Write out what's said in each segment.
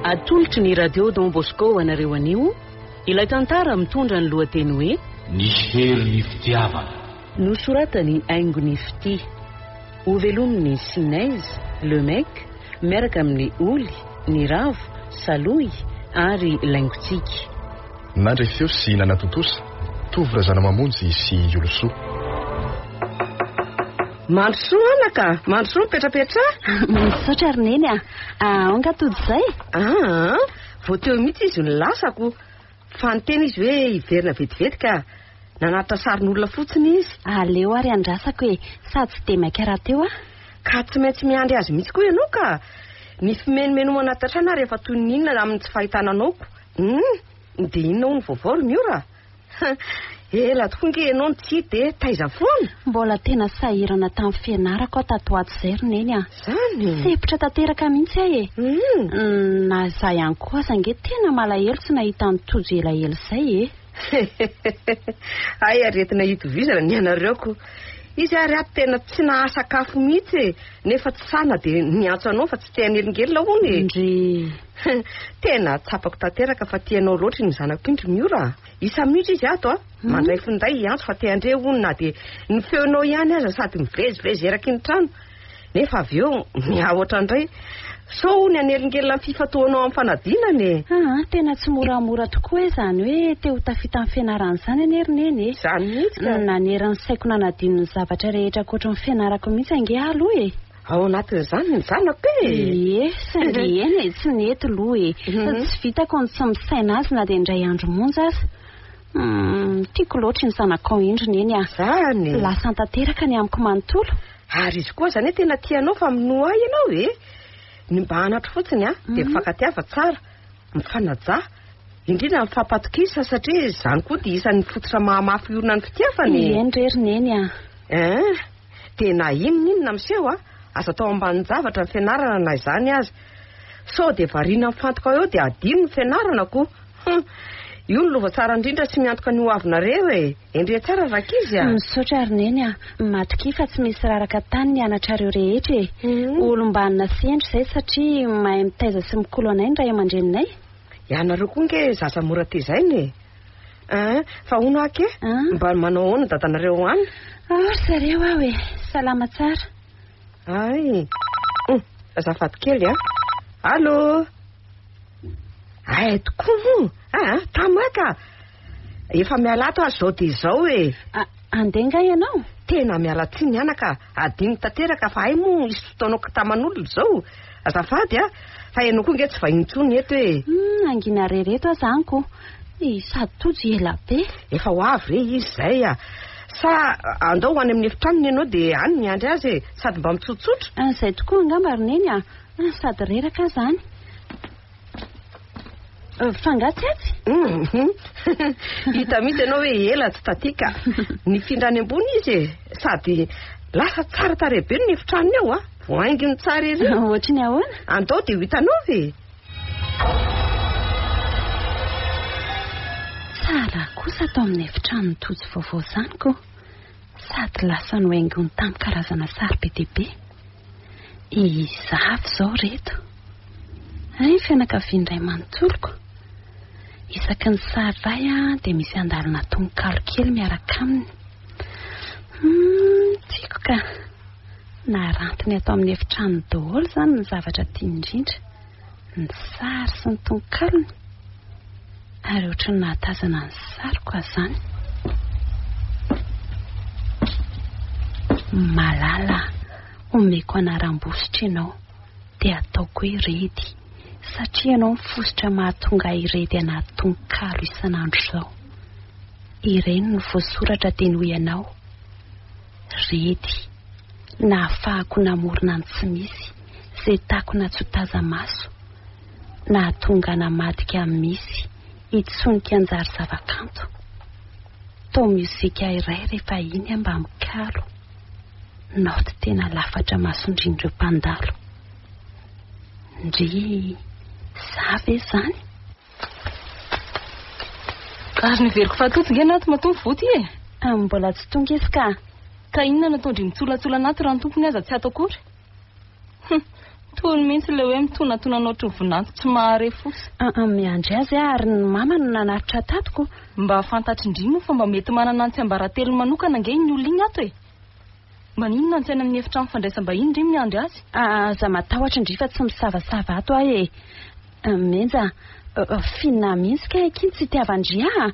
atolotry ny radio Don Bosco anareo anio ilay tantara mitondra ny lohateny hoe ny hery ny fitiavana nosoratany Aingony Fity ovelominy Sinaise le mec miaraka amin'ny oly ny ravo saloy ary laingotsiky nandray feo sy nanatotosa tovy razana mamonjy sy olosoa mandrosoa anaka mandrosoa petrapetra misaotra roneny ongatody zay vao teo mihitsy izy ny lasako fa nytena izy hoe hiverina vetivety ka nanatra sarin'olona fotsiny izy aleo ary andrasako hoe sady tsy de maika raha teo ka tsy maintsy miandry azy mihitsy koa ianao ka ny fimenomeno anatrana rehefa toy ny inona amin'ny tsy fahitanaanaoko de inona ho ny vaovao miora ela tokonge ianao ny tsy de taiza foana mbola tena sahirana tamin'ny fianarako tato ato zay roneny zany sepotra tanteraka mihitsy ahy na za ihany koa zange tena malahelo tsy nahita ny tojo elaela zay ay aretina hitovizana ny anareoko izy ary ato tena tsy nahasakafo mihitsy nefa tsy sana de niantso anao fa tsy teanelingely hony ndry tena tsapako tanteraka fa tianao loatra ny zanako indry miora isa minitra izy ato mandray finday iantso fa teandre hony na de ny feonao ihany aza sady mivezivezy eraky ny trano nefa avy eo miahoatra indray so ny anelingely ny fifatoanao amin'ny fanadinany tena tsy moramora tokoa zany hoe te ho tafita amin'ny fianarana zany aneroneny zany mihitsy ka naneran'ny saiko nanadino ny zavatra rehetra koatra ny fianarako mihitsy ange aloha ao anatin'izany ny zanako sange eny tsy nety loha tsy vitako ny tsy misaina azy na de indray andro monja azy tiako loatra ny zanakao indriny eny zany lasa tanteraka ny amiko manontolo ary izy koa zany tena tianao fa minoa ianao ny mba anatro fotsiny de mifankatiava tsara mifanaja indrindra mifampatokisa satria zany koa de isan'ny fototra mahamafy iorina ny fitiavany endrerineny de na inona miseho aza tao ambany zavatra ny fianarana na izany azy so de variana mifantoka eo de adino ny fianarana ko io ny lova tsara indrindra tsy miantoka ny hoavinareo endre tsara rakizy misaotra roneny matoki fa tsy misy raraka tany ny anatrareo rehetra olombanina sendry zay satria mahay mitaiza sy mikolo anay ny ray aman-dreninay ianareo koa nge zaza mora tezainy fa hono ake mba manao ahoana dadanareo any zareo hoe salama tsara ay azafady kely allo ay tokoa tamaka efa mialato azy zao de zao andenga ianao tena miala tsiny anaka adiny tanteraka fa ay mo isy fotoanao kataman'olona zao azafady fa ianao koa nge tsy vahintsony eto angina rereto azaniko sady tojo ela be efa ho avy re izy zay sa andao ho any amin'ny efitranony ianao de any miandry azy sady mba mitsotsotra zay tokoa angamba roneny sady reraka zany fangatsy atsy hita mihitsy ianao hoe ela tsy tatika ny findrany ambony izy sady lasa tsara tarebe ny efitranony ao voaingy ny tsara izy ohatra ny ahoana andao de ho hitanao tsara kosa atao amin'ny efitrano tojo vaovao zaniko sady lasa no haingony tamin'ny karazana sary be deabe izavy zao reto fianakaviandray manontoloko isaky ny sary ray de misy andalina tononkalo kely miaraka aminy tiako ka narantiny atao amin'ny efitrano daholo zany ny zavatra tia indrindra ny sary sy ny tononkalony ary ohatra ny nahatazana ny sary koa zany malala omeko anaram-bositra ianao de ataoko hoe redy satria ianao mifositra mahatonga iredy anaty tononkalo isan'andro zao ireny no voasoratra teny ho ianao redy na ahafahako namorona ny tsy misy zay tako na tsy ho taza maso na tonga namadika misy hitsonika anjary zavakanto tao muzika iray rehefa iny mba mikalo naoty tena lafatra masondrindreo mpandalo ndry zavy zany ary niveriko fatoto nge nato matombo voty mbola tsy tonga izy ka inona nataondry mitsolatsolo anaty raha ny tompony aza tsy ato akory Tony mihitsy le hoe mitonatona ohatry ny vonanto tsy mahare fosy. Miandry azy ary ny mama no nanaritra tatiko. Mba fantatry indrimo fa mba mety manana antsiambaratelo manokana ange ny olona iny ato e. Mba ninona antsaina amin'ny efitrano fandraisam-bahiny ndrimo miandry azy? Za matahotra indri fa tsy misavasava ato ahy e. Menja, finna mihitsy ka eky tsy itiavan-dria.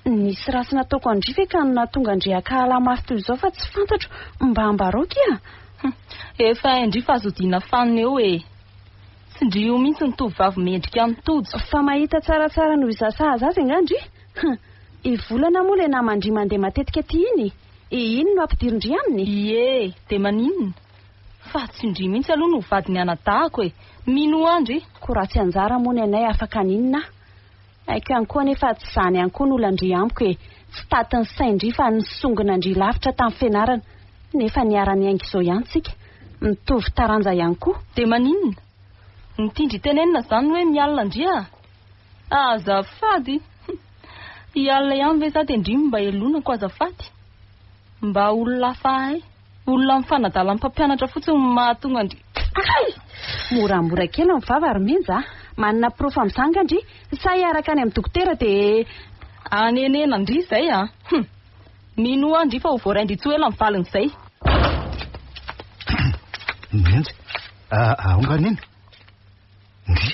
Nisy rasy nataoko andrify ka natonga andriaka alamafy toy izao fa tsy fantatro mba ambaroky a. Efa andrifa azodina fanina eo e. Tsy ndrio mihitsy ny tovovavy mendrika amin'ny tojo. Fa mahita tsaratsara no izasazy azy angandry. I volana moa le namandry mandeha matetika aty iny. Ino no ampidirindry aminy? Ie, de maninona? Fa tsy ndry mihitsy aloha no vadiny anadahako e. Mino andry? Ko raha tsy anjara moa ny anay afaka ninona? Aiko ihany koa nefa tsy zany ihany koa n'olandry amiko e. Tsy tatiny saindry fa nisongona andry lavitra tamin'ny fianarana. Nefa niara-ny aingy izao ihany tsika. Mitovy taranja ihany koa. De maninona? Nitindry tenenina zany hoe mialina andria? Azafady. Ialina ihany ve za de ndrimo mba elonako azafady? Mba olona hafa ahy. Olona mifanadala amin'ny mpampianatra fotsiny mahatonga andry. Moramora kely amin'ny vava ary menja. Manana prof amin'izany andry. Sa hiaraka any amin'ny dokotera de anenena andry izay a. Mino andry fa ho voaraindry tsy ela mivalina izay. Menja, aonganiny. Ndry.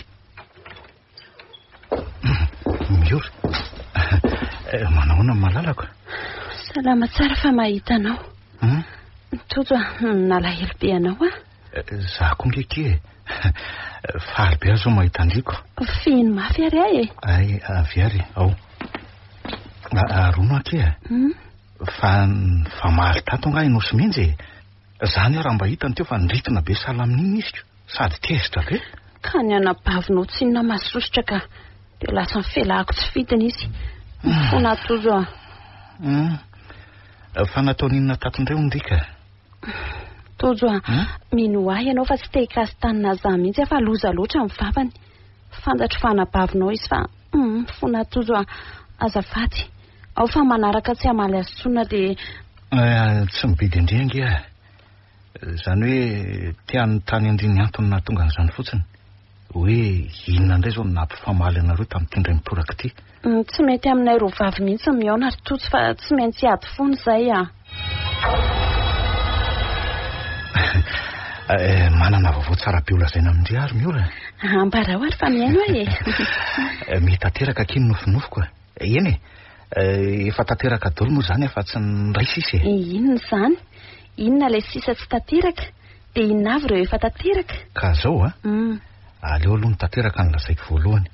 Miora. Manahoana malalako? Salama tsara fa mahita anao. Tojo nalahelo be anao a. Za koa ngeky faly be azo mahita andriko. Fino mafy ary ahy e. Ay, avy ary, ao. Rono aky fa mahaly tato nga inosy minjy. Zany raha mba hitany teo fa niritina be sahala amin'iny izy sady tezitra be. Ka ny anabavinao tsy inona masosotra ka de lasa mifelako tsy fitiny izy. Fona tojo a. Fa nataony inona tatondreo ndrika? Tojo a, mino ahy ianao fa tsy te hikasy tanina za mihitsy fa loza loatra amin'ny vavany. Fantatro fa anabavinao izy fa fona tojo a, azafady. Ao fa manaraka tsy hamaly azy tsona de tsy mibidy indringy a. Zany hoe tiany tany andriny antony nahatonga an'izany fotsiny. Hoe inona indray zao nampifamaly anareo tamin'ny tindray mitoraka ity. Tsy mety aminay roa vavy mihitsy miaona ary totsy fa tsy maintsy ady foana izay a. Manana vaovao tsara be olazaina amindry ary miora. Ambarao ary fa miaino e. Mitateraka kiny nofinofiko. Eny efa tateraka dolo moa zany efa tsy niray sisa e. Inona izany? Inona ilay sisa tsy tateraka? De inona avy ireo efa tateraka? Ka zao a? Aleo aloha ny tateraka ny lazaiko voalohany.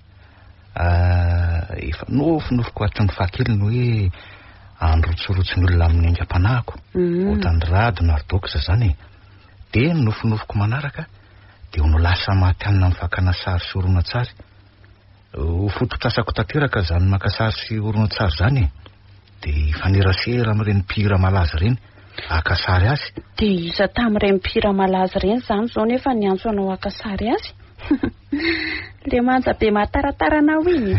Efa nofinofiko hatry ny fahakeliny hoe androtsorotsy ny olona amin'ny aingam-panahiko. Ohatran'ny rado na ardoxa zany. De nofinofiko manaraka de ho no lasa mahatianina amin'ny fakana sary sy horonan-tsary. Ho fototrasako tateraka zany maka sary sy horonan-tsary zany. De fanerasera amin'ireny mpihira malaza reny aka sary azy. De iza tamin'ireny mpihira malaza reny zany zao nefa ny antso anao aka sary azy. Le manja be mataratarana iny.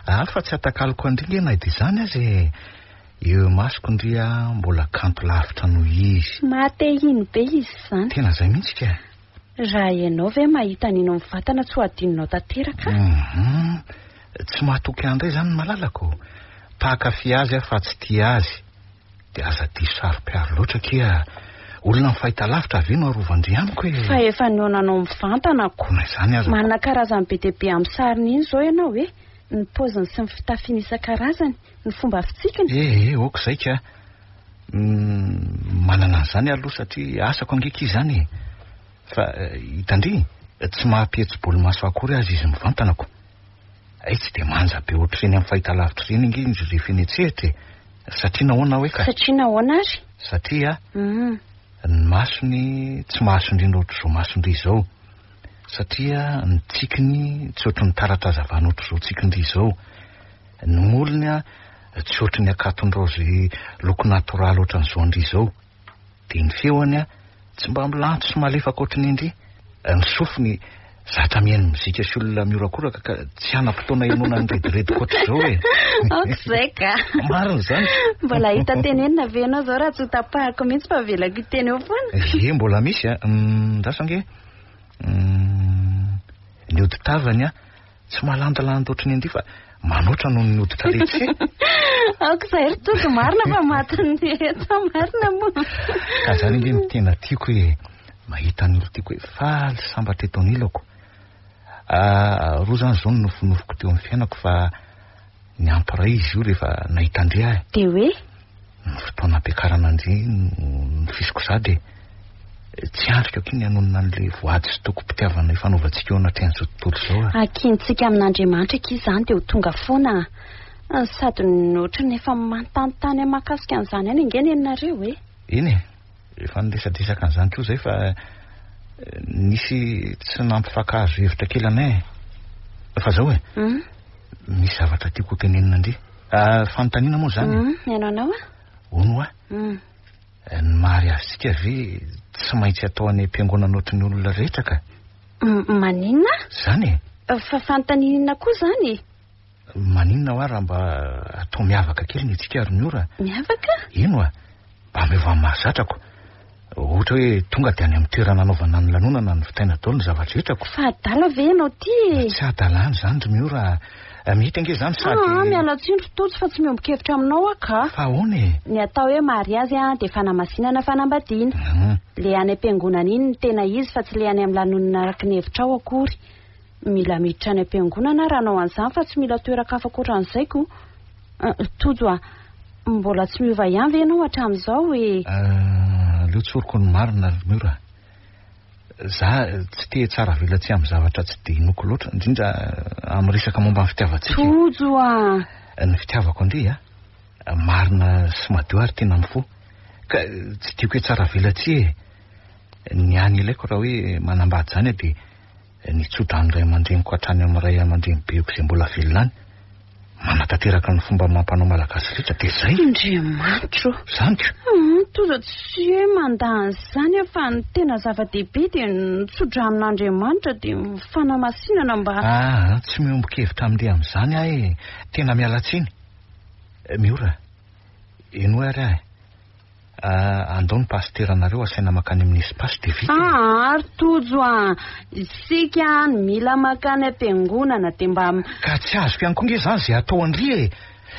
Fa tsy atakaliko andrina de zany azy eo masoko ndria mbola kanto lavitra noho izy. Mate ino be izy zany. Tena zay mihitsy ka. Raha ianao ve mahita nino mivatana tsy ho adinonao tateraka? Tsy mahatoky andray zany malalako. Pakafy azy fa tsy tia azy. De aza diso saro-piaro loatra kia olona mifahita lavitra avy no arovandry amiko e. Fa efa nionanao mivantanako. Zany aza. Manana karazany be dia be amin'ny sariny iny zao ianao e. Ny poziny sy ny fitafiany isan-karazany, ny fomba fitsikiny. Oko zay ka. Manana an'izany aloha satria asako angeky izany. Fa hitandry tsy mahampihetso-bolo maso akory azy izy mivantanako. Tsy de manja be ohatr'ireny amin'ny fahita lavitra ireny inge izy rehefa eny an-tsehatra. Satria nahoana hoe ka? Satria nahoana ary? Satria ny masony tsy mahasondriana ohatr'izao masondry izao. Satria ny tsikiny tsy ohatry ny taratra hazavana ohatr'izao tsikindry izao. Ny molony tsy ohatry ny akaton-draozy loko natoraly ohatran'izao andry izao. De ny feoany tsy mba milanto sy malefaka ohatry ny indry. Ny sofiny zatra mihaino mizika sy olona miorakoraka ka tsy hanam-potoana ianona ny redirediko ohatr'izao e. Okizay ka. Marina zany. Mbola hita tenenina ve anao zao raha tsy ho tapahako mihitsy fa velako iteny eo foana. Mbola misy ndasange. Ny oditavany a tsy malandalanda ohatry ny andy fa manoatra noho ny oditra letsy. Aok'izay ry Tojo, marina fa matiny eto marina moa. Ka zany nge ny tena tiako hoe mahita ny olo tiako hoe faly sambatra eto anilako. Roa zany zao no nofinofiko teo amin'ny fiainako fa ny ampiray izy io rehefa nahita Andre ahy. De hoe ny fotoana ampiakarana Andre ny fisiko sady tsy andrika ny anonona an'le voady sy toko mpitiavana ifanaovantsika eo anatrehany zao tontolo zao. Akintsika amin'Andriamanitra aky zany de ho tonga foana. Sady nohatra ny efa manontany mahakasika an'izany any ingeny ianareo hoe. Eny efa nilesadresaka an'izany koa zay fa nisy tsy nampifakahazo hevitra kely anay. Fa zao misy zavatra tiako tenenina Andre. Fanontaniana moa zany. Ianao Ono ny mariazitsika ve tsy maintsy atao any am-piangonana ohatry ny olona rehetra ka? Maninona? Zany fa fanontaniana koa zany. Maninona ho raha mba atao miavaka kely ny antsika ary miora. Miavaka? Ino mba meva mahazatrako. Ohatra hoe tonga de any amin'ny toerana anaovana ny lanonana ny fitaina daholo ny zavatra rehetrako. Fa adala ve ianao ty? Tsy adalany zany ry miora. Mety ange zany sady miala tsindro Tojo fa tsy miombon-kevitra aminao aka. Fa ahoana ny atao hoe mariazy de fanamasinana fanambadiana. Le any am-piangonana iny tena izy fa tsy le any amin'ny lanonana araky ny hevitrao akory. Mila miditra any am-piangonana raha anao an'izany fa tsy mila toerakafa akoatran'izay ko. Tojo mbola tsy miova ihany ve ianao hatramin'izao hoe leo tsoriko ny marina miora. Za tsy te tsara velatsy amin'ny zavatra tsy de inoko loatra indrindra amin'ny resaka momba ny fitiavantsika. Tojo ny fitiavako Andre marina sy madio ary tena mifo ka tsy tiako hoe tsara velatsy ny any ilaiko raha hoe manambady zany de nitsotra ny ray aman-dreniko hatrany amin'ny ray aman-dreny beoko izay mbola velona any manatanteraka ny fomba mampanao malagasy rehetra de zay. Andriamanitro zany Tojo tsy hoe mandany zany fa ny tena zava-dehibe de nitsotra amin'Andriamanitra de fanamasinana mba tsy miombo-kevitra amin'le amin'izany ahy tena miala tsiny. Miora eno ary andao ny pasteranareo asaina makany amin'ny espace de vita. Ary Tojo isika mila makany am-piangonana de mba ka tsy azoko ihany koa nge zany zay atao Andre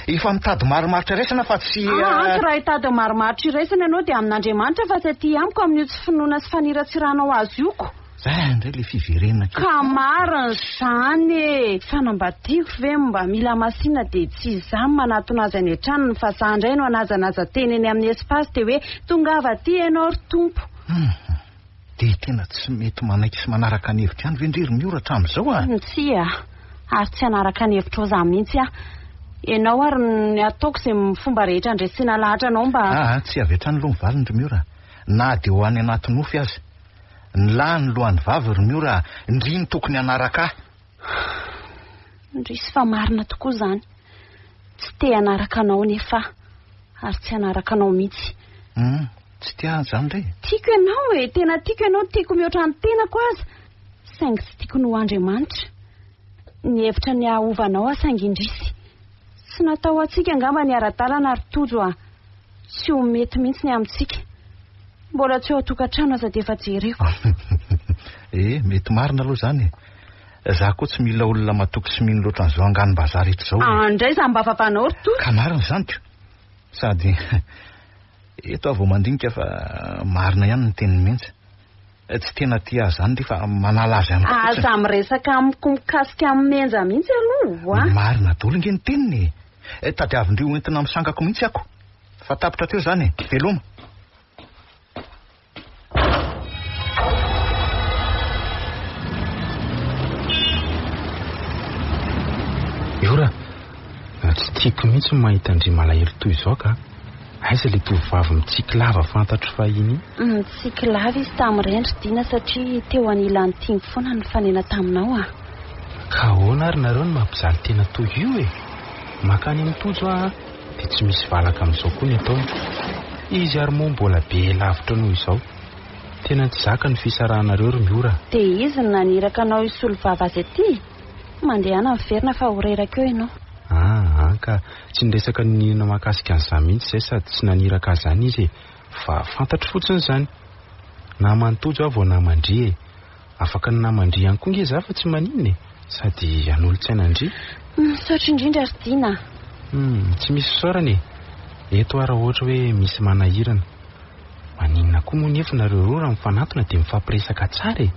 efa mitady marimaritra iraisana fa tsy raha hitady marimaritra iraisana ianao de amin'Andriamanitra fa tsy aty amiko amin'io tsy finoana sy faniratsiranao azy io ko. Zay indray le fiverenana ka marina zany fanambadiako ve mba mila masina de tsy izany manatona azy any an-tranony fa za indray no anazanaza teny eny amin'ny espace de hoe tongava aty ianao ry tompo. De tena tsy mety manaiky sy manaraka ny hevitra ihany ve ndrery miora hatramin'izao tsy ary tsy anaraka ny hevitra ao za mihitsy ianao ary ny ataoko izay fomba rehetra andresina lahatra anao mba tsy avy hatrany loha mivaliny ry miora na de ho any anaty nofy azy ny lahy ny lohan'ny vavy ry miora ndriny tokony anaraka ndrisy fa marina tokoa zany tsy te anaraka anao nefa ary tsy anaraka anao mihitsy. Tsy tia zany ndray tiako ianao tena tiako ianao tiako mihoatra ny tenako azy saingy tsy tiako no Andriamanitra ny hevitra ny ahovanao saingy indrisy tsy natao atsika angamba ny ara-dalana ry Tojo tsy ho mety mihitsy ny amintsika mbola tsy ho atokantrano aza de efa jereko. Mety marina aloha zany za koa tsy mila olona matoky sy mino loatra n'izao angano-bazaha rehetra zao ndray za mba fafanao ry Tojo ka marina zany ko sady eto avao mandinika fa marina ihany ny teniny mihitsy tsy tena tia zany de fa manala azy ihany za miresaka amiko mikasika amin'ny menja mihitsy aloha marina daholo nge ny teniny tadiavindreo entina misangako mihitsy ako fa tapitra teo zany veloma. Ora tsy tiako mihitsy mahita Andre malahelo toy izao ka aiza le tovovavy mitsiklava fantatro fahiny mitsiklava izy tamin'ny rendry dina satria teo anilan'ny tiany foana ny fanena taminao ka ahoana ary nareo ny mampizaly tena toy io makany amin'ny Tojo de tsy misy valaka amin'izao koa ny ataony izy ary moa mbola be lavitra noho izao tena tsy zaka ny fisarahanareo ry miora de izy naniraka anao isolo vava azy aty mandehana miverina fa horeraka eo ianao ka tsy niresaka ninona mahakasika an'izany mihitsy zay sady tsy naniraka zany izy fa fantatro fotsiny zany na manotojo avy na mandre afaka ny namandry ihany koa nge za fa tsy maninona sady an'olo-tsaina ndry. Saotra indrindra Ridina. Tsy misy saorany eto raha ohatra hoe misy manahirana. Maninona koa moa nefa nareo roa raha mifanatona dia mifampiresaka tsara e.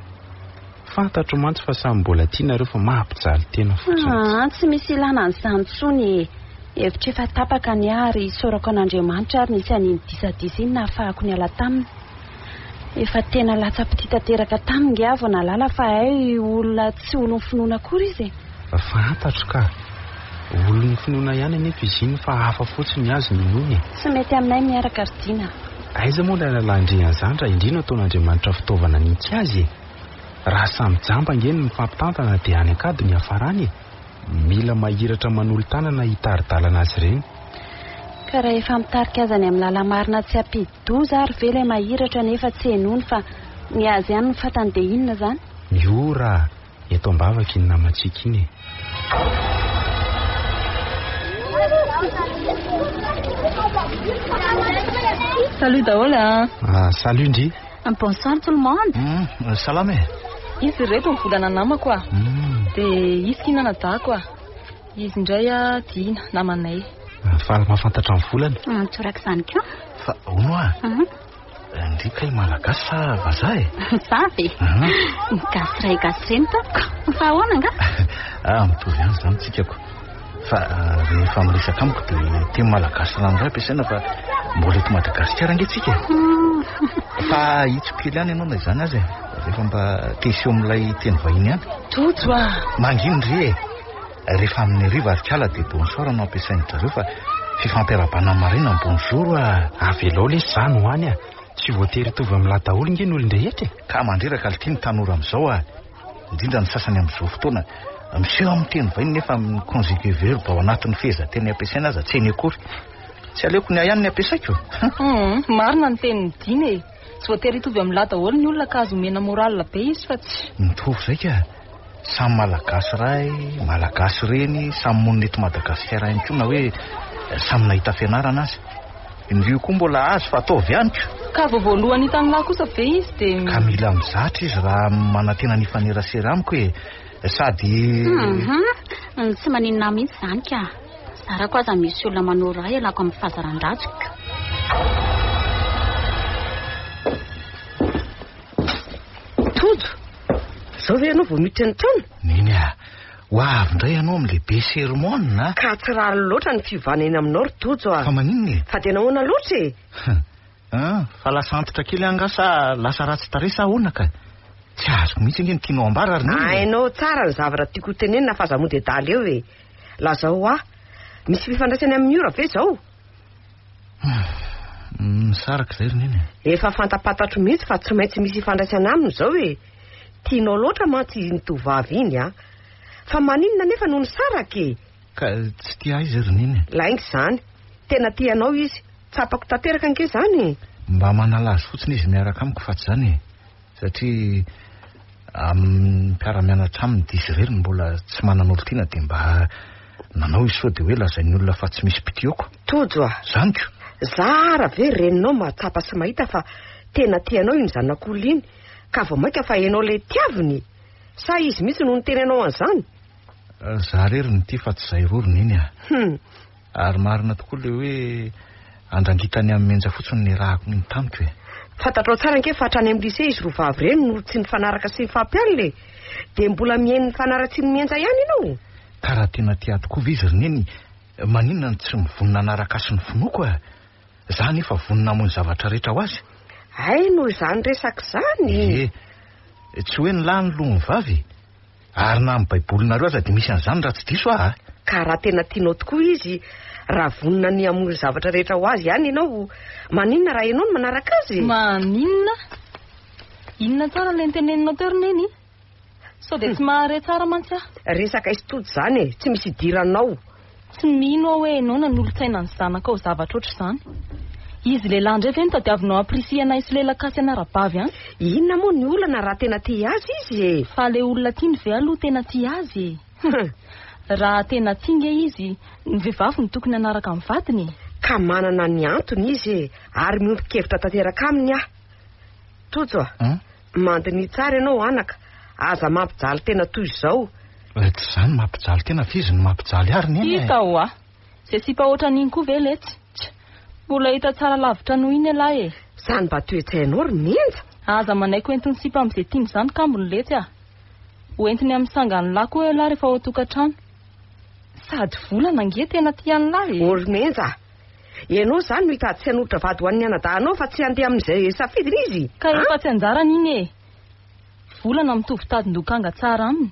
Fantatro mantsy fa samy mbola tianareo fa mampijaly tena fotsiny. Tsy misy ilana an'izany intsony. Hevitra efa tapaka ny ary sorako an'Andriamanitra ary nisy any disadisa iny nahafahako ny ala taminy. Efa tena latsa-pity tanteraka taminy nge avo nalala fa ay olona tsy olony finoana akory izy. Fantatro ka. Olony finoana ihany anefa izy iny fa hafa fotsiny azy minoany. Tsy mety aminay miaraka Ridina. Aiza moa ilay lalandrian'izany raha indrina ataon'Andriamanitra fitaovana nintsy azy. Raha samy jamba nge ny mifampitantana dia any akady ny hafarany. Mila mahiratra manolo-tanana hitaridalana azy ireny. Ka raha efa mitarika azy any amin'ny lalamarina tsy ampidi-doza ary ve ilay mahiratra nefa tsy henony fa ny azy ihany ny fatany dia inona zany? Miora eto ambavaka iny namantsika iny. Salut daholo. Salut Ndry. Bonsoir tout le monde. Salame. Izy reto ny volana namako a. Dia izy kinana dahako a. Izy indray Dina namanay. Fa mahafantatra amin'ny volana. Tsoraka izany koa. Fa ono a. Ndry kay malagasy sa vazaha e? Savy. Gasy ray gasy reny tapoko. Fa ahoana nga? Mitovy ihany izany tsikako. Fa rehefa miresaka amiko dia teny malagasy ranoray ampiasaina fa mbola eto Madagasikara ange tsika. Fa hitso kely ihany ianao na izany azy e. Rehefa mba tesio amin'ilay teny vahiny ihany. Toto a. Mangino ndry e. Rehefa amin'ny hariva arikala dia bonsoir no ampiasain'izareo fa fifampiarabana marina bonjour a. Avelao le zany ho any a. Tsy voatery tovy amin'ny ladaholo nge ny olon-drehetra. Ka mandreraka ality ny tanora amin'izao a. Indrindra ny sasany amin'izao fotoana miseho amin'ny teny vahiny nefa amin'ny conjugué verbe ao anatin'ny fehezanteny ampiasaina aza tsy eny akory. Tsy aleoko ny ihany ny ampiasaiko. Marina ny tenin'ny Dina e. Tsy voatery hitovy amin'ny ladaholo ny olona ka azo mena moralina be izy fa tsy. Mitovy zay ka. Samy malagasy ray, malagasy reny, samy monina eto Madagasikara ihany koa na hoe samy nahita fianarana azy. Indrio koa mbola azy fa ataovy ihany koa. Ka voalohany hitan'lahy kosa ve izy dia ka mila mizatra izy raha manantena ny fanerasera amiko hoe sady tsy maninona mihitsy izany ka. Sarako aza misy olona manoro ahy alako amin'ny fahazaran-dratsika. Todo zao ve ianao vao miditra ny trano? Neny a ho avy indray ianao amin'ny lehibe sermona. Ka tsy raha loatra ny fivana eny aminao ry Todo a. Fa maninona fa tena hoana loatra e. Fa lasa antitra kely angasa lasa ratsy taresa ahoana ka. Tsy azoko mihitsy nge ny tianao ambara ary neny. Hainao tsara ny zavatra tiako tenenina fa zamonde daly eo e. Lazao a misy fifandraisany amin'ny ora ve zao? Saraka izay ry neny. Efa fantapatatro mihitsy fa tsy maintsy misy fifandraisany aminy zao e. Tianao loatra mantsy izy ny tovavy iny a. Fa maninona nefa noho ny saraka e. Ka tsy tia izy ry neny. Laingy izany. Tena tianao izy. Tsapako tanteraka ange zany. Mba manala azy fotsiny izy miaraka amiko fa tsy zany. Satria amin'ny mpiara-mianatra aminy dizy reriny mbola tsy manan'olo-tiana dia mba nanao izy sao dia hoe lazain'ny olona fa tsy misy pitioko. Todo a. Zany ko. Zara ve reninao mahatsapa sy mahita fa tena tianao iny zanak'olona iny ka vao maika fa ianao ilay tiaviny. Sa izy mihitsy no nitenenao an'izany? Za rery ny ty fa tsy izay rorony iny a. Ary marina tokoa le hoe andrangitany amin'ny menja fotsiny ny rahako ny tamiko e. Fantatrao tsara ange fa hatrany amin'ny lycée izy roa vavy reny no tsy nifanaraka sy nifampialina e. Dia mbola mihaino ny fanaratsy ny mienja ihany ianao. Ka raha tena tia tokoa vizy ry neny maninona ny tsy mivonina anaraka sy ny finoko a. Za nefa vonina amony zavatra rehetra ho azy. Ay noho izany resaka izany. Tsy hoe ny lahy ny loha ny vavy. Ary na amin'ny baibolinareo aza dia misy an'izany raha tsy diso a. Ka raha tena tianao tokoa izy raha vonina ny amony zavatra rehetra ho azy ihany ianao. Maninona raha ianao no manaraka azy? Maninona? Inona tsara ilay niteneninao teo ry neny? Sao dia tsy mahare tsara mantsy a. Resaka istody izany e, tsy misy idiranao. Tsy mino aho hoe ianao nanolotsaina ny zanaka ao zavatra oatra izany. Izy lehilahy indray ve nitadiavinao aprisiana isy lelakasy anara-bavy any? Inona moa ny olana raha tena tia azy izy e? Fa le olona tiany ve aloha tena tia azy e? Raha tena tia nge izy, ny vehivavy no tokony anaraka amin'ny vadiny. Ka manana ny antony izy e, ary miompikevitra tanteraka aminy aho. Tojo a, mandiny tsara ianao anaka, aza mampijaly tena toy izao. Tsy zany mampijaly tena fizy ny mampijaly ary ny hita ho a zay sipa oatra n'iny koa ve letsy mbola hita tsara lavitra noho iny alay e. Zany mba toetsainao ry menja. Aza manaiko entiny sipa amin'izay tiany zany kambony letsy a hoentiny amin'ny sangany lahy koa lahy rehefa ao tokantrano sady volana ange tena tiany lahy e. Ry menja, ianao zany no hitady tsy hanotra vady ho an'ny anadahanao fa tsy handeha amin'izay safidiny izy. Ka efa tsy anjarany iny e. Volana mitovy tadin-dokanga tsara aminy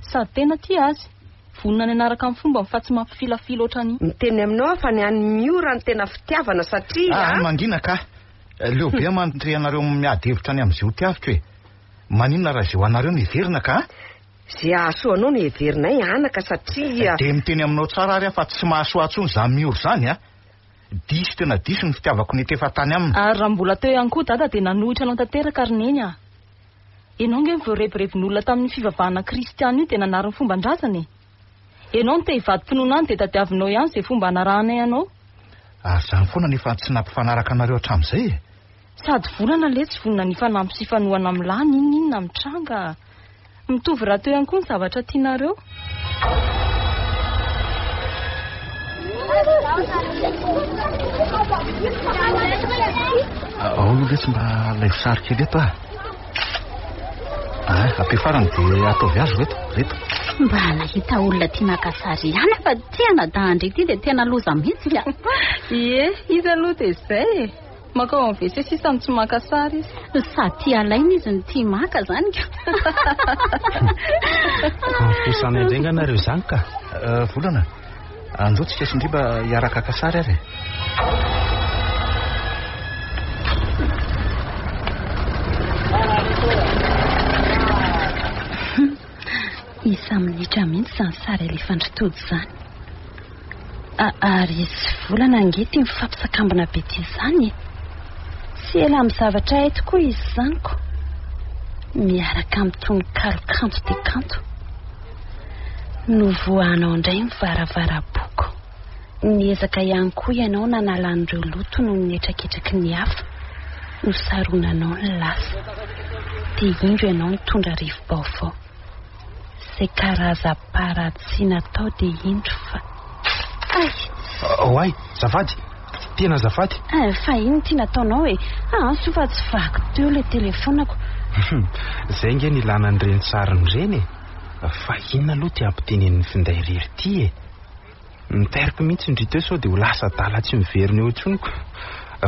sady tena tia azy. Vonona ny anaraka amin'ny fomba fa tsy mampifilafila ohatrany. Miteny aminao fa ny an'ny miora ny tena fitiavana satria mangina ka leo be mantry anareo miady hevitra any amin'izay tiavitra hoe maninona raha izay ho anareo ny heverina ka zay ahasoanao ny heverinay anaka satria dia miteny aminao tsara ary fa tsy mahasoa atsony zany miora zany a diso tena diso ny fitiavako ny tefa tany aminy. Ary raha mbola teo ihany koa dada dia nanohitra anao tanteraka ary neny a ianao nge voarevirevin'olona tamin'ny fivavahana kristiana io dia nanary ny fomban-drazany ianao ny te hivady-pinoana any dia tadiavinao ihany izay fomba anarahanay anao. Ary zany foana nefa tsy nampifanaraka anareo hatramin'izay e. Sady volana letsy vonona ny fanampy sy fanohana amin'ny lahy ninona mitranga mitovy raha teo ihany koa ny zavatra tianareo. Ao aloha letsy mba lay sary kely eto ampiafarany dia ataovy azy reto mba nahita olona tia maka sary ihany fa tiana dahandry ity dia tena loza mihitsy a. Ie izy aloha dia izay makao amin'ny vese sisany tsy maka sary izy sady tia alaina izy ny tia maka zany ka. Fosana indrenga nareo zany ka volana andao tsika sindriba hiaraka aka sary ary isa minitra mihitsy zany sary alefandritody zany ary sy volana angety mifampisakambina be ty zany sy ela amin'ny zavatra hay tokoa izy zany ko miaraka amin'ny tony kalokanto dia kanto novoanao indray mivaravara-boko niezaka ihany koa ianao nanalan'ireo loto no nietraketraky ny hafa no saronanao ny lasa dia indro ianao nitondra rivo-baovao izay karaza paratsy natao dia indro fa ay zafady tena zafady fa ino tia nataonao e sofa tsy vako teo ilay telefonako. Zay nge nilana n'ireny sariny ireny fa inona aloha ty ampitenen'ny finday rery ty e mitairiko mihitsy indrito eo sao dia ho lasa dala tsy miverina eo ntsoniko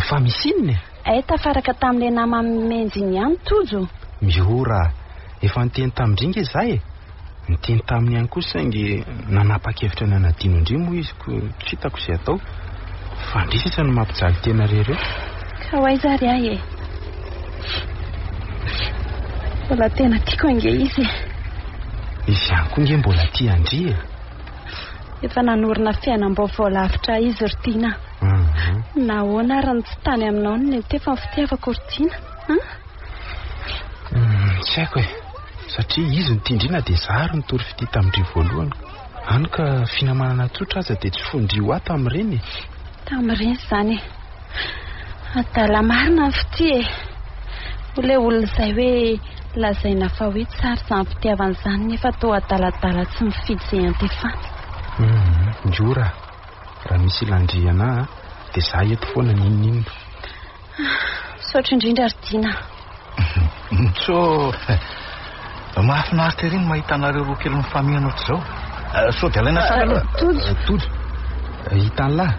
fa misy inona tafaraka tamin'ilay nama menjiny ihany tojo miora efa niteny tamindringa izahay niteny taminy ihany koa saingy nanapa-kevitra ny anadino indrimo izy ko tsy hitako izay atao fa ndrisisa no mampijaly tena rery ka ho aizary ahy e mbola tena tiako ange izy ihany koa nge mbola tia andry e efa nanorina fiainam-baovao lavitra izy ry tiana nahoana ary ny tsy tany aminao ny tefa ny fitiavako ry tiana tsy haiko e satria izy ny tindrina dia zahary nitory fity tamindry voalohany any ka finamanana tsotra aza dia tsy fondry ho ato amin'ireny tamin'ireny zany adala marina ny fity e ole olona izay hoe lazaina fa hoe tsara izany fitiavana izany nefa tao adaladala tsy mifidy izay antefana njora raha misy ilandriana dia za eto foana ninonino saotra indrindra ry tiana so mahafinaritra ireny mahita anareo roa kely mifamihana ohatr'izao so dia alaina sara aloha tojo hitany lahy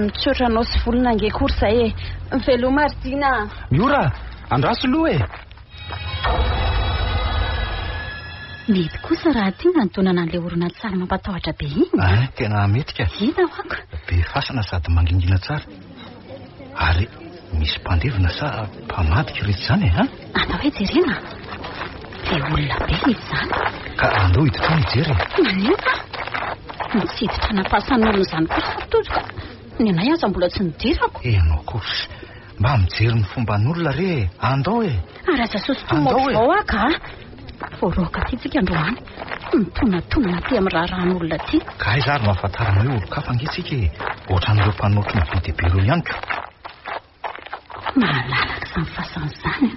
mitsotra anao sy volona ange kory izay e veloma ry tiana miora andraso loha e mety kosa raha tiana ntonana an'ilay orona tsara mampatahotra be iny tena mety ka hita hoako be fasana sady mangingina tsara ary misy mpandevina sa mpamadika rehetra zany e andao hoe jerena dia olona be izy zany ka andao hiditra ny jery maneta mitsiditra nampasan'olona izany kosa tojoka ny anay aza mbola tsy nidirako enao kosa mba mijery ny fomba n'olona re andao e ary aza sosotomavao aka voaroaka ty tsika androany mitonatona ty amin'ny raharan'olona ty ka aiza ary mahafantarana hoe olo-kafa angetsika ohatran'ireo mpanotro ny be be ireo ihany ko mahalalaka izany fasan'izany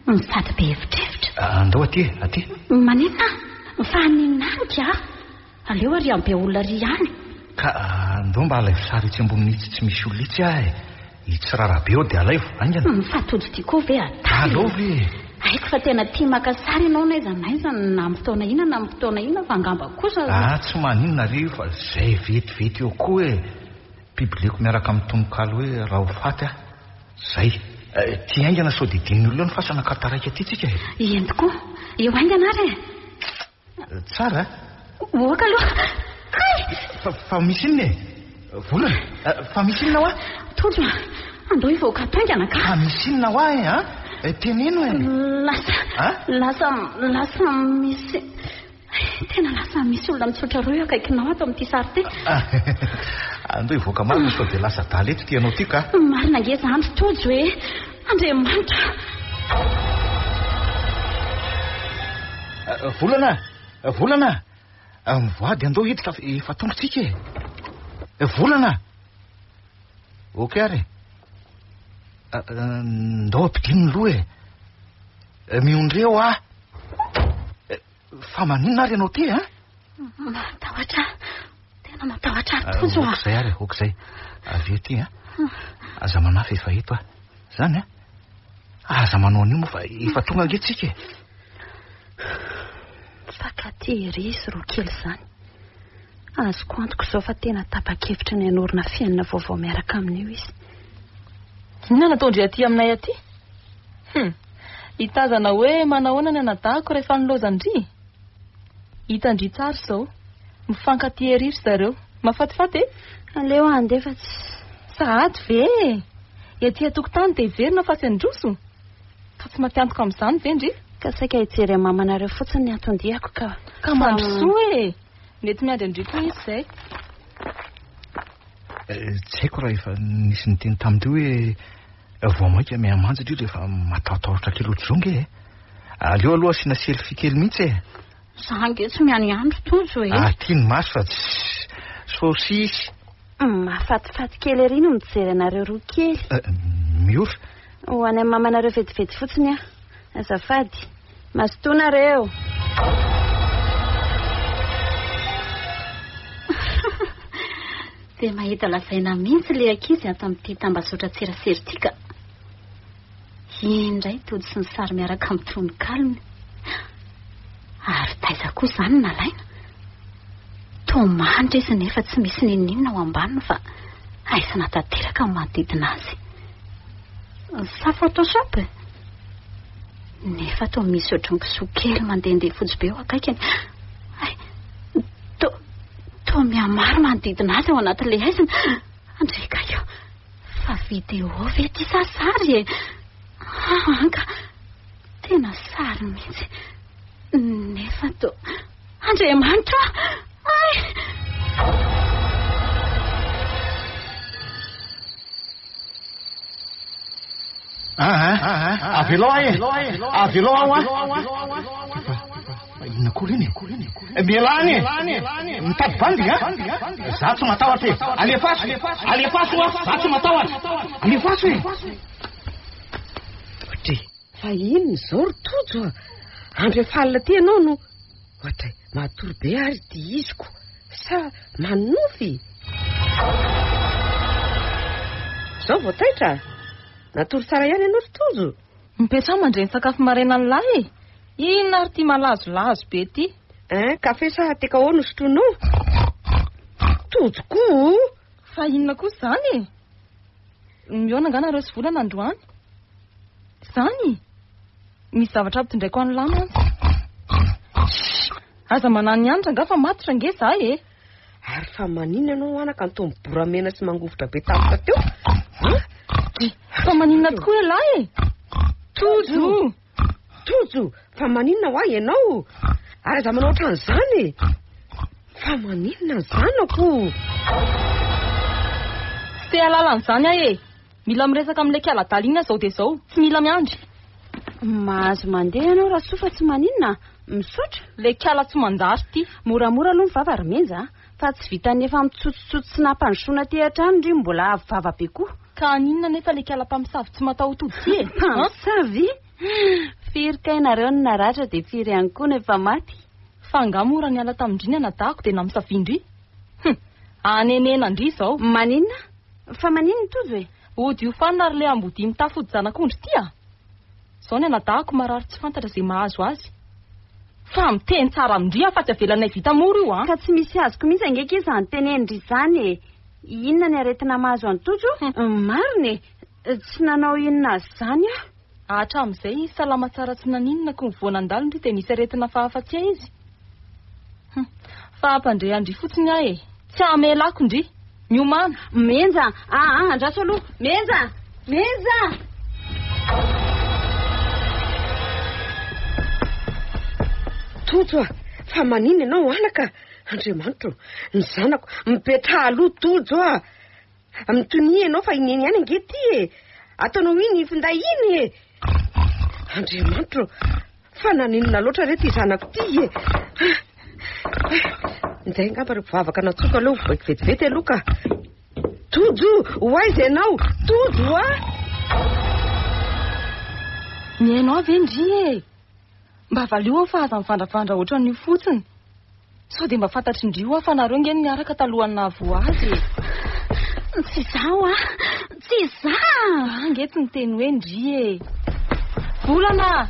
ny sady be hevitrevitra andao aty Maninona? Fa ninanka aleo ary ambe olona ry ihany. Ka andao mba alay sary itsy ambony itsy tsy misy olona itsy ahy. Itsirara be eo dia alay vangana. Fatody ty koa ve alao ve? Haiko fa tena tia maka sary ianao naiza na amin'ny fotoana ina na amin'ny fotoana ina fa angamba kosa. Tsy maninona ry fa zay vetivety eo koa hoe bibileko miaraka amin'ny tononkalo hoe raha ho faty a zay ty aingana sao dia dininy olona ny fasana kartaraika aty tsika eny tokoa eo aingana ary tsara oaka aloha fa misy inona volana fa misy inona hoa tojo andao ivoaka ato aingana ka misy inona hoa teneno lasa misy tena lasa misy olona mitsotra roa eo akaikinao ato amin'ity sary ty andao ivoaka marina sao dia lasa daly eto tianao ty ka marina ngeza andro tojo hoe Andriamanitra volana mivoady andao hiditra efa tongotsika volana oka ary ndao ampidininy loha miondreo fa maninona ary ianao ty matahotra tena matahotra ary tojo okzay ary okzay avy ety aza manafy efa eto zany aza manao an'io moa fa efa tonga angetsika fakaty ry sy roa kely zany azoko antoko zao fa tena tapa-kevitra ny anorina fiainana vaovao miaraka amin'io izy inona nataondry aty aminay aty hitazana hoe manahoana ny anadahako rehefa nilozandry hitandry tsara zao mifankaty ery zareo mafatifaty aleo andefa tsy sahady ve ety atokotany dia verina fa sy androso ka tsy matiantoka amin'izany ve ndry ka saika hijery mamanareo fotsiny ny atondihako ka mandrosoa mety miandry andriko izy zay tsy haiko raha efa nisy nyteny tamin'ity hoe vao maika mihamanjy drio rehefa matahotahotra kely ohatr'izonge aleo aloha asiana selfie kely mihitsy zange tsy miany andro tojo tiany maso fa tsy sosisy mahafatifaty kely ery no mijery anareo roa kely miora ho any amin'ny mamanareo vetivety fotsiny azafady masotonareo dia mahita lazaina mihitsy le ankizy ato amin'ity tambazotra tserasera tika indray tody sy ny sary miaraka amin'ny tonokalony ary taiza koa izany nalaina tomandry izy nefa tsy misy ninninona ao ambaniny fa aisana tanteraka ny manodidina azy sa photoshop nefa to misy ohatrany kisokely mandehandeha fotsy be eo akaikiny to mihamary manodidina azy ao anatin'le aizina andreka eo fa video ve ty sasary anka tena sary mihitsy nefa to Andriamanitra inona koa reny mialany mitady bandy za tsy matahotra alefaso za tsy matahotra alefaso ohatray fa inony zao ry tojo andro efa alina ty ianao no ohatray matory be ary ty iziko sa manofy zao vao taitra natory tsara ihany ianao ry tojo mipetra mandreny sakafo maraina ny lahy inona ary ty malazolazo be ty kafe sa teka ao no sotronao tojoko fa inona koa zany miona anganareo sy volana androany zany misy zavatra ampitondraiko any lama aza manany anitra nga fa matotra nge za ary fa manina ianao anaka nytomboboramena sy mangovotra be tapoka teo fa maninona tokoa lahy tojo fa maninona ho ahy ianao ary aza manao ohatran'izany fa maninona zanako sy alalan'izany ahy mila miresaka amin'ilay kialadaliana zao dia zao tsy mila miandry mahazo mandeha ianao raha soa fa tsy maninona misotra le kiala tsy mandary ty moramora aloha mivava rymenja fa tsy vitany efa mitsotsotsotsy sy nampandrosoana ty hatrany ndry mbola vava be koa ka aninona nefa le kiala mpamosavy tsy mataho tody ty mpamosavy Firy kainareo ny naratra dia firy ihany koa nefa maty. Fa angamora ny ala tamindriny nadahako dia namsafindry. Anenena ndry izao. Maninona? Fa maninona tojo e? Ody io fanina ary le ambody mitafody zanak'ondry tia. Zao ny nadahako marary tsy fantatra izay mahazo azy. Fa miteny tsara amindry afa-tsy avelanay vita mora io Ka tsy misy azoko mihitsy angeka izany tenenindry izany e. Inona ny aretina mahazo any tojo? Mariny tsy nanao inona azy izany a. Hatramin'izay salama tsara tsy naninona ko voanandalo ndry dia nisy aretina fahafatsia izy. Fa ampandre andry fotsiny ahy e. Tsy amelako ndry. Miomana. Menja. Andraso aloha. Menja. Tojo fa manina ianao anaka. Andriamanitro, ny zanako mipetraha aloha tojo mitony ianao fa ineny ihany angety e. Ataonao iny finday iny e. Andriamanitro, fa naninona loatra reto izanako ty e. Nday ngamba ry vavaka natsoka aloha voiky vetivety aloha ka. Tojo, hoaiza ianao? Tojo Mihainao avy ndry e. Mba valio fa aza mivandravandra ohatran'io fotsiny. Sao dia mba fantatry ndry fa nareo ngeny niaraka talohan'ny nahavoa azy. Tsy zaho tsy izaho. Angety ny teny hoe ndry e. Volana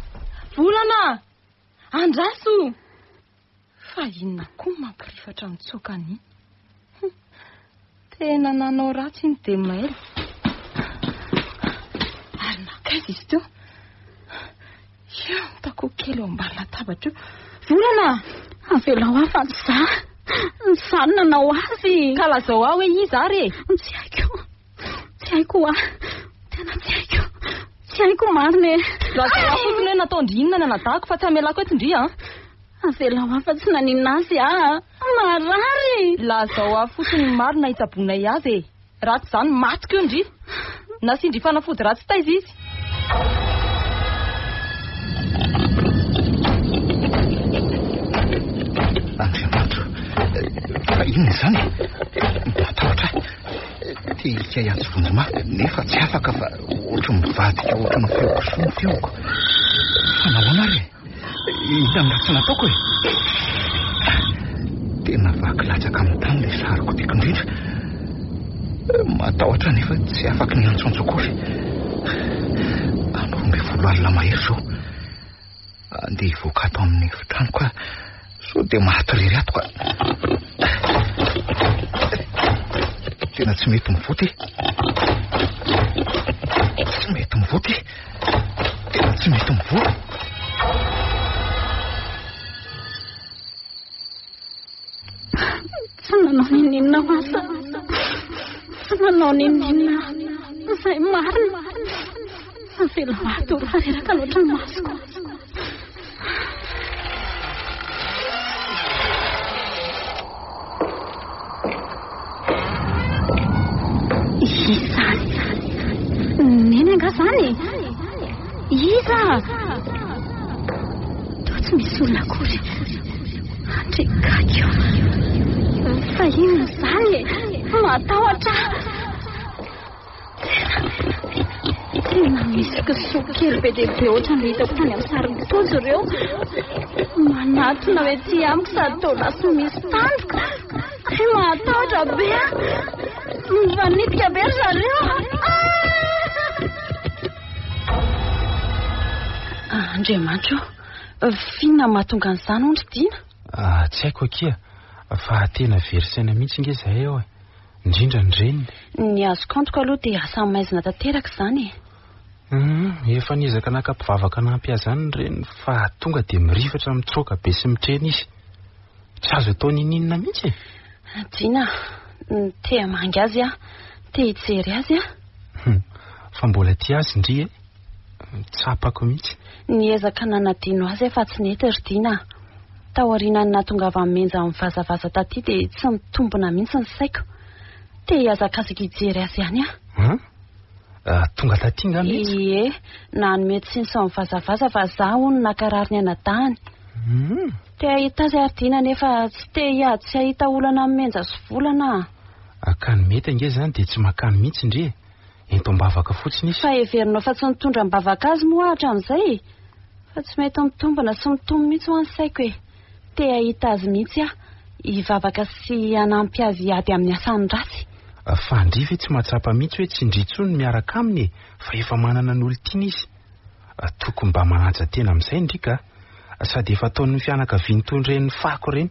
Andraso. Fa inona koa mampirifatra mitsoka any. Tena nanao ratsy iny dia maela. Ary nakaiza izy teo. Tako kely eo ambany latabatra io. Volana. Avela ho afa-ny zaho nanao azy. Ka lazao aho hoe iza ary. Tsy haiko tena tsy haiko mariny. Lazao aho fotsiny hoe nataondry inona ny nadahako fa tsy hamelako eto ndry Avela ho afa tsy naninona azy marary. Lazao aho fotsiny marina hitsabonay azy e. Ratsy izany matiko io ndry. Nasindry fanafody ratsy taiza izy. Andriamanitro, fa inona izany? Matahotra. Tia ikay antsy vonjimafy nefa tsy afaka fa ohatra mivadika ohatra ny feoko soa ny feoko. Fa nahoana ary? Ina amin'ny ratsy nataoko e. Tena vakilatsaka amin'ny tany ilay sariko tiako indrindra. Matahotra nefa tsy afaka ny antsontsokofy. Anao mbe 10 alina mahery zao. Andeha hivoaka ato amin'ny efitrano ka so dia mahatorery ato ka. Tena tsy mety mivoty. Tena tsy mety mivoty. Tsy nanao ninina asa. Tsy nanao ninina. Izay marina. Avela ho ato reraka loatra ny masoko. Neny anga zany. Iza. Toa tsy misy olona akory. Andrekakio. Fa inona zany? Matahotra. Tena misy kisoa kely be dia be ohatran'ilay hitako tany amin'ny sarin'ny tojo ireo. Manatona hoe ty amiko sady tao lasa misy tandroka. Matahotra be mivanitika be zareo. Andriamanitro, finona mahatonga an'izany ondry tiana? Tsy haiko akia, fa tena verisaina mihitsy nge zahay eo indrindra ny reniny. Ny azoko antoka aloha dia asa maizina tanteraka izany. Efa niezaka nakampivavaka nampihazany ny reniny fa tonga dia mirifatra mitsoka be sy mitrena izy. Tsy azo atao ninina mihitsy. Tiana, te hamangy azy te hijery azy fa mbola tia azy ndry e. Tsapako mihitsy. Niezaka nanadino azy fa tsy nety ry Tiana. Taorianany natongava menja amin'ny vazavaza taty dia tsy mitombona mihitsy ny saiko. Te hiazakazaka hijery azy ihany tonga taty nga mihitsy? Ie, na hanome tsinso amin'ny vazavaza fa zaho hono nakarary ny anadahany. Te ahita azy ary Tiana nefa tsy te hiady tsy ahita olana amin'ny menja sy volana. Akany mety ange zany dia tsy makany mihitsy ndry. ento-mbavaka fotsiny izy. Fa everinao fa tsy nitondra mbavaka azy moa hatramin'izay fa tsy mety mitombona sy mitombo mihitsy ho any saiko hoe te ahita azy mihitsy hivavaka sy hanampy azy ady amin'ny asany ratsy. Fa andriva tsy mahatsapa mihitsy hoe tsy indritsony miaraka aminy fa efa manana ny olon-tiana izy. Tokony mba manaja tena amin'izay ndrika sady efa ataon'ny fianakaviany tondren'ny fako reny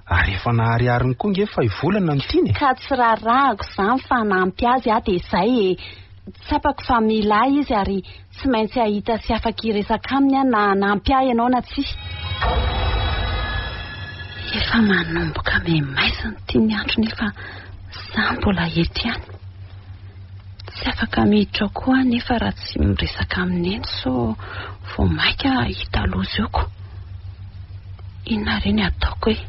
ary efa nahariariny koa nge fa hivolana ny tiany. Ka tsy rarahako izany fa nampy azy dia izay tsapako fa mila izy ary tsy maintsy ahita sy afaka hiresaka aminy na nampy ahy ianao na tsy. Efa manomboka maimaiziny tiany andro nefa za mbola eto ihany. Tsy afaka miditra koa nefa raha tsy miresaka aminy eny so vao maika hita loza eoko. Inona reny ataoko hoe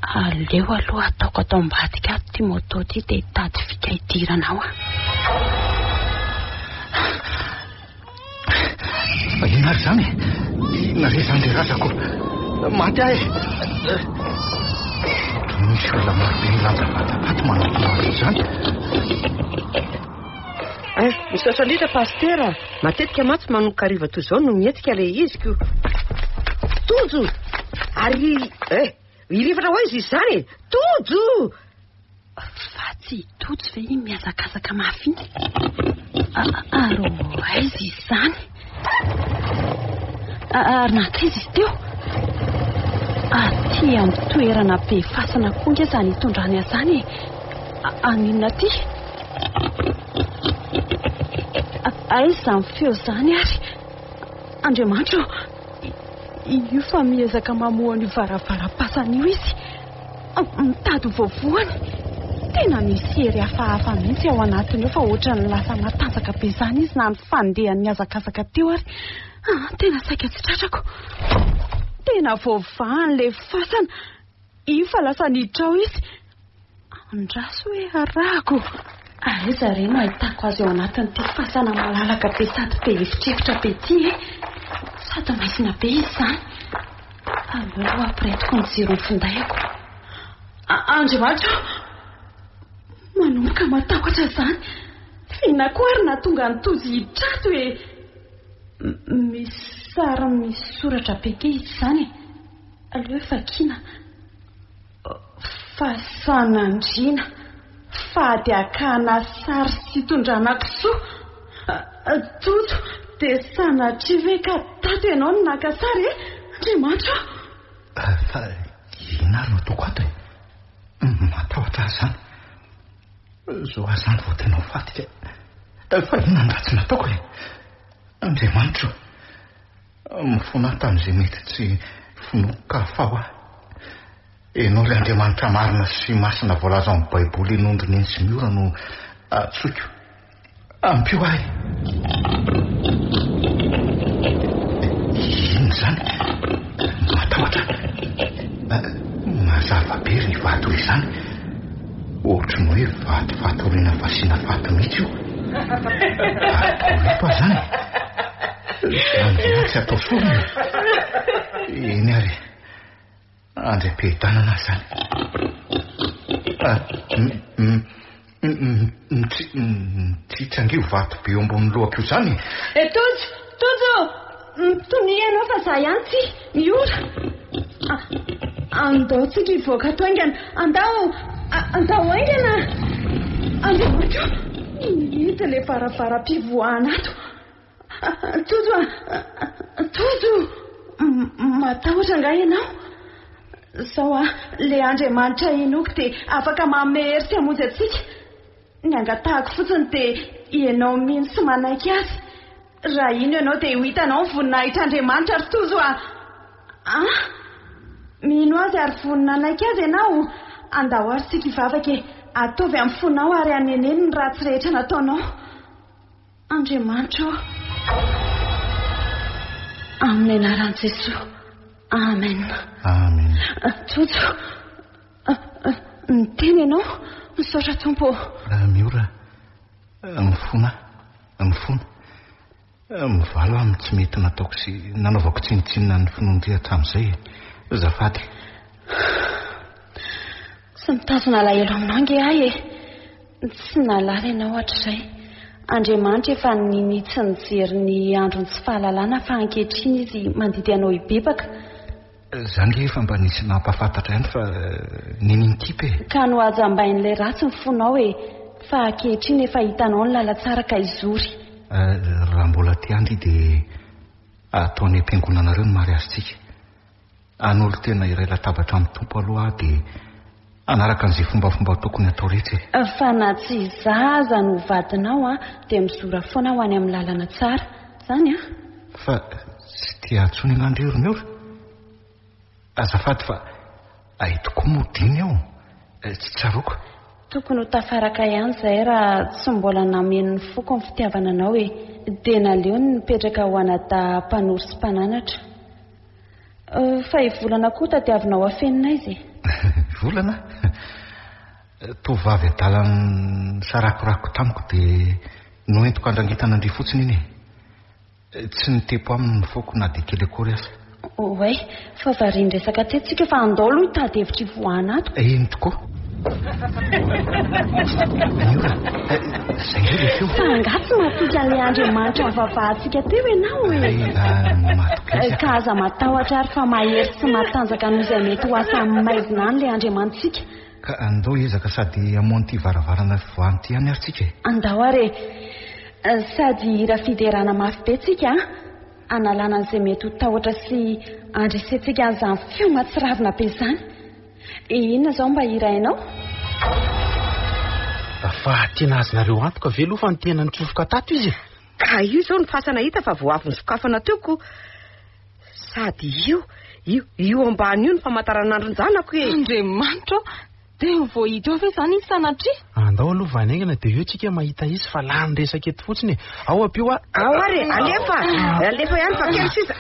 aleo aloha ataoko atao ambadika ty moto ty dia tady fika hidirana ao Inona ry zany? Inona re zany le razako? Maty ahy. Misy olona marobe milanja vatapaty manao izany. Misaotra litra pastera. Matetika matsy manomboka hariva toy izao no mietika le izy ko. Tojo! Ary ilivatra ho izy izany. Tojo! Fa tsy tojo ve iny miazakazaka mafy aro aizy izany. Ary nankaizy izy teo. Aty amin'ny toerana be fasana koa nge zany hitondrany azany. Aninona ty? Aizy izany feo zany ary. Andriamanitra, io fa miezaka mamohany varavara-pasana io izy. Mitady voavoany. Tena misy hery hafahafa mihitsy ao anatiny io fa ohatrany lasa matanjaka be zany izy na ny fandehan'ny miazakazaka teo ary. Tena saika tsy tratrako. Tena voavahany le fasana. Io fa lasa nidrao izy. Andraso hoe arahako. Aiza reno ahitako azy ao anatin'ity fasana malalaka be sady be efitrefitra be ty sady maizina be izy zany. Aleo ampiraitiko ny jiro ny findayako. Andriamanitra, manomboka matahotra zany. Fina koa ary nahatonga ny tozy hitrato hoe misy sary misy soratra be ke izy zany. Aleo fakina fasanandrina fahadiakana sary sy tondrana kisoa. Toto dia sanatria ve ka tato ianao no naka sary Andriamanitra. Fa inona no ataoko ato matahotra zany. Zao azany vao tena ho fatika. Fa inona no ratsy nataoko Andriamanitra, mifona tamin'izay mety tsy finoka faho aho. Ianao ilay Andriamanitra marina sy masina voalaza amin'ny Baiboly inondriny eny sy miora no atsoiko. Ampio ahy. Ino zany? Matahotra. Mazava be ry vato izany. Ohatry ny hoe vatoriana fasiana faty mihitsy io. Vato zany. Zany tsy atao sorona. Eny ary. Andram-pihitanana zany. Tsitsangio vato be eo ambony lohako io zany. Tojo! Mitony ianao fa za ihany ty miora. Andao tsika hivoaka ato aingana. Andao aingana. Andriamanitra, hita le varavara-pivoahana ato. Tojo, matahotra nga ianao. Sao le Andriamanitra inoko dia afaka mamery sy hamonjy atsika. Ny angatahako fotsiny dia ianao mino sy manaiky azy. Raha ino ianao dia ho hitanao voninahitra Andriamanitra ary tozo mino azy ary voninahitra azy ianao. Andao ary sika hivavaka ataovy amin'ny fonao ary aneneny ny ratsy rehetra nataonao. Andriamanitra, amin'ny anaran'i Jesosy. Amen. Amen. Tojo, miteny ianao, misaotra tompo. Miora, mifona. Mivalo amin'ny tsy mety nataoko sy nanaovako tsinitsinina ny finondria hatramin'izay. Zafady. Sy mitazona alahelo aminao nge ahy Tsy nalala ianao hatr'izay. Andriamanitra efa ninitsy nijery ny androny tsy fahalalana fa ankehitriny izy mandidy anao hibebaka. Zany efa mba nisy nampafantatra ihany fa ninintipe. Ka no ajambain'ilay ratsy ny fonao fa ankehitriny efa hitanao ny lala tsara ka izory. Raha mbola ty andry dia ataony am-piangonanareo ny mariazintsika. An'olo tena iray latabatra amin'ny tompo aloha dia anaraka an'izay fombafomba tokony atao rehetra. Fa na tsy zaza no vadinao dia mizora foana ho any amin'ny lalana tsara. Zany fa tsy tia atsony n'andro eo azafady fa tokoa modiny eo tsy tsaroako. Tokony ho tafaraka ihany izay raha tsy mbola nameno ny foko ny fitiavana anao dia naleo ny nipetraka ho anada mpanory sy mpananatra. Fa volana koa tadiavinao afenina izy. Volana? Tovavy adalan'ny sarakorako tamiko dia noentiko andrangitana andry fotsiny iny. Tsy nitepo amin'ny foko na dia kely akory aza. Oay, fa varian-dresaka tetika fa andao aloha hitady hevitra ivoahana ato. Eny tokoa. Aniora, zay indray le feo. Fa angatsy matoky an'ilay Andriamanitra mivavahantsika teo ianao matoky. Ka aza matahotra ary fa mahery sy matanjaka noho izay mety ho asa maizina any ilay Andriamanitsika. Ka andao ezaka sady hamoany ty varavarana voany ty any aritsika. Andao are sady hira fiderana mafy be tsika analana an'izay mety ho tahotra sy andresentsika an'izany feo matsiravina be izany. Inona izao mba hirainao? Fa tena azonareo antoka ve aloha fa ny tena nitsofoka tato izy? Ka io izao ny fasana hita fa voavy ny sokafana teoko. Sady io ambany io ny famantaranandro ny zanako Andriamanitra, dia vao hita eo ve izany izy sanatria? Andao aloha vanaingana dia eo tsika mahita izy fa lany resaka eto fotsiny. Ao apio ao are alefa ihany fa kely sisa.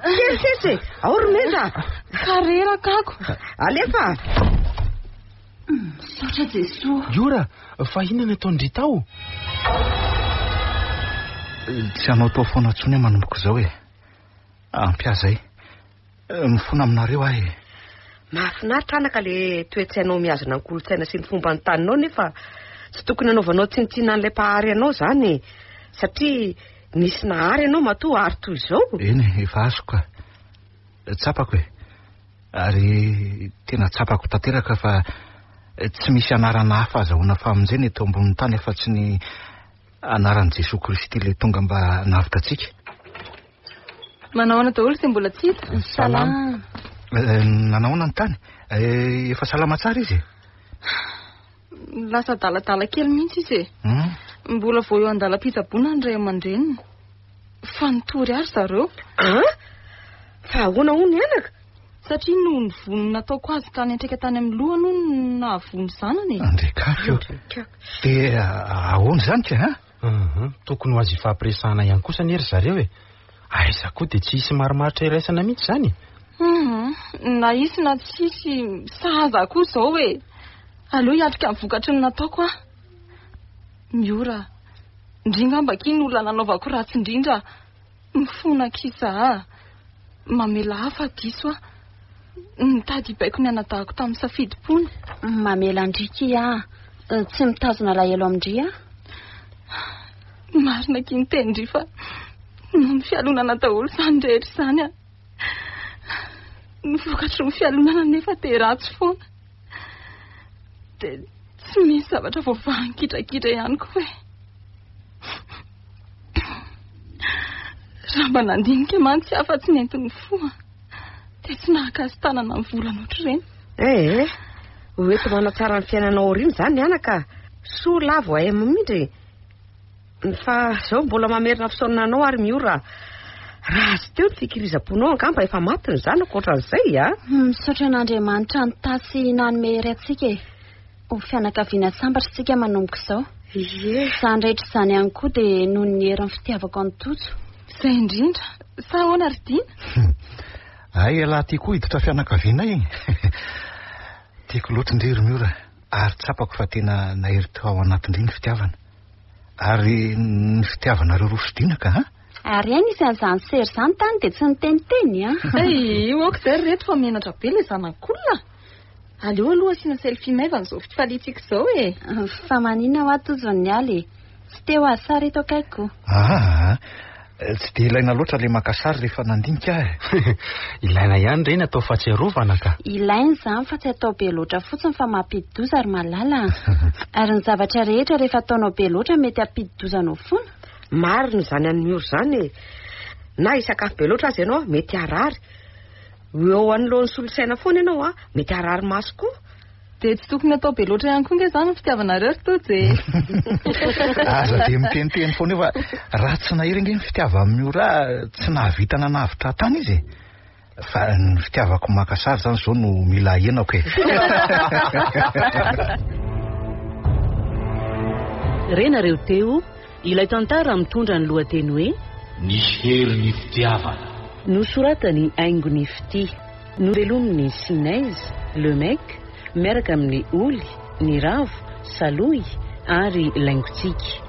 Kely sisa ao romeza. Kareraka ako. Alefa. Saotra Jesoa. Iora, fa inona nataondry tao? Tsy anao tao foana tsony manomboka izao ampiazay. Mifona aminareo ahy. Mahafinaritra anaka le toetsainao miazona ny kolotsaina sy ny fomba ny taninao nefa tsy tokony anaovanao tsinitsina an'ilay mpahary anao zany satria nisy nahary ianao matoa ary toy izao. Eny, efa azoko tsapako ary tena tsapako tanteraka fa tsy misy anarana hafa azahoana famonjena eto ambonin'ny tany fa tsy ny anaran'i Jesosy Kristy ilay tonga mba navitra antsika. Manahoana daholo sy mbola tsy hita? Salama. Nanahoana ny tany? Efa salama tsara izy? Lasa daladala kely mihitsy izy mbola vao eo andalam-pitsaboana ny ray aman-dreniny. Fa nitory ary zareo. Fa ahoana hono anaka? Satria noho ny vono nataoko azy tany antraika tany amin'ny lohany no nahavono zanany. Andrekafio. Dia ahoana zany ka? Tokony ho azy ifampiresahana ihany kosa nery zareo aiza koa dia tsy hisy marimaritra iraisana mihitsy zany. Na isy na tsy isy sahaza koa izao aleo hiatrika amin'ny vokatry ny nataoko Miora, indrindra mbakiny olona nanaovako ratsy indrindra mifona kisa mamela hafa diso nitady hibaiko ny anadahako tamin'ny safidipony. Mamela andrika tsy mitazona lahelo amindria. Marina kiny tendry fa ny fialonana daholo izany rehetra izany ny vokatry ny fialonana nefa dia ratsy foana. Dia tsy misy zavatra vaovany kitrakitra ihany koa raha mba nandinika mantsy hafa tsy nentin'ny foa dia tsy nahakasy tanana amin'ny volana ohatr'ireny. Hoeto manatsara ny fiainanao oriny zany anaka. Soa lavo ay mamindry. Fa izao mbola mamerina fisaonana anao ary Miora. Raha sy teo ny fikirizaponao angamba efa maty ny zanako ohatran'izay misaotra an'Andriamanitra ny tasy nanome antsika ho fianakaviana sambatra tsika manomboka izao. Izany rehetra izany ihany koa dia noho ny herin'ny fitiavako ny Tojo. Izay indrindra sa ahoana ry Dina? Ay alahy tiako hiditra fianakaviana tiako loatra indray ry Miora ary tsapako fa tena nahery teo ao anatin'ireny fitiavana ary ny fitiavanareo rosidinaka Ary any isan'izany sery izany tany dia tsy niteniteny io aoko izay reto fa menatra be ilay zanak'olona. aleo aloha asiana selfie maivana izao fifaliantsika izao e. Fa manina ho atozon'ny aly tsy te ho azy sary eto akaiko. Tsy dia ilaina loatra le maka sary rehefa nandinika Ilaina ihany ireny atao fahatsiarovana ka. Ilaina izany fa tsy atao be loatra fotsiny fa mampidi-doza ary malala. Ary ny zavatra rehetra rehefa ataonao be loatra mety hampidi-dozanao foana. Marina izany amin'ny oro izany e. Na isakafo be loatra azy ianao mety harary. Eo anoloan'ny solosaina foana ianao mety harary maso koa. Dia tsy tokony atao be loatra ihany koa nge izany ny fitiavanareo ry tojo e. Aza dia miteniteny foana eo fa raha tsy nahiry nge ny fitiava amin'ny ora tsy nahavitana navitra tany izy fa ny fitiavako maka sary izany izao no mila henako e. Renareo teo ilay tantara mitondra ny lohateny hoe ny herin'ny fitiavana. Nosoratany Aingon'ny Fity, novelominy Sinaise, Le Mec, miaraka amin'ny Oly, ny Ravo, Saloy ary Laingotsiky.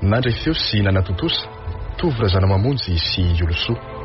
Nandray feo sy Nana Totosa, Tovy Razana Mamonjy sy Olosoa.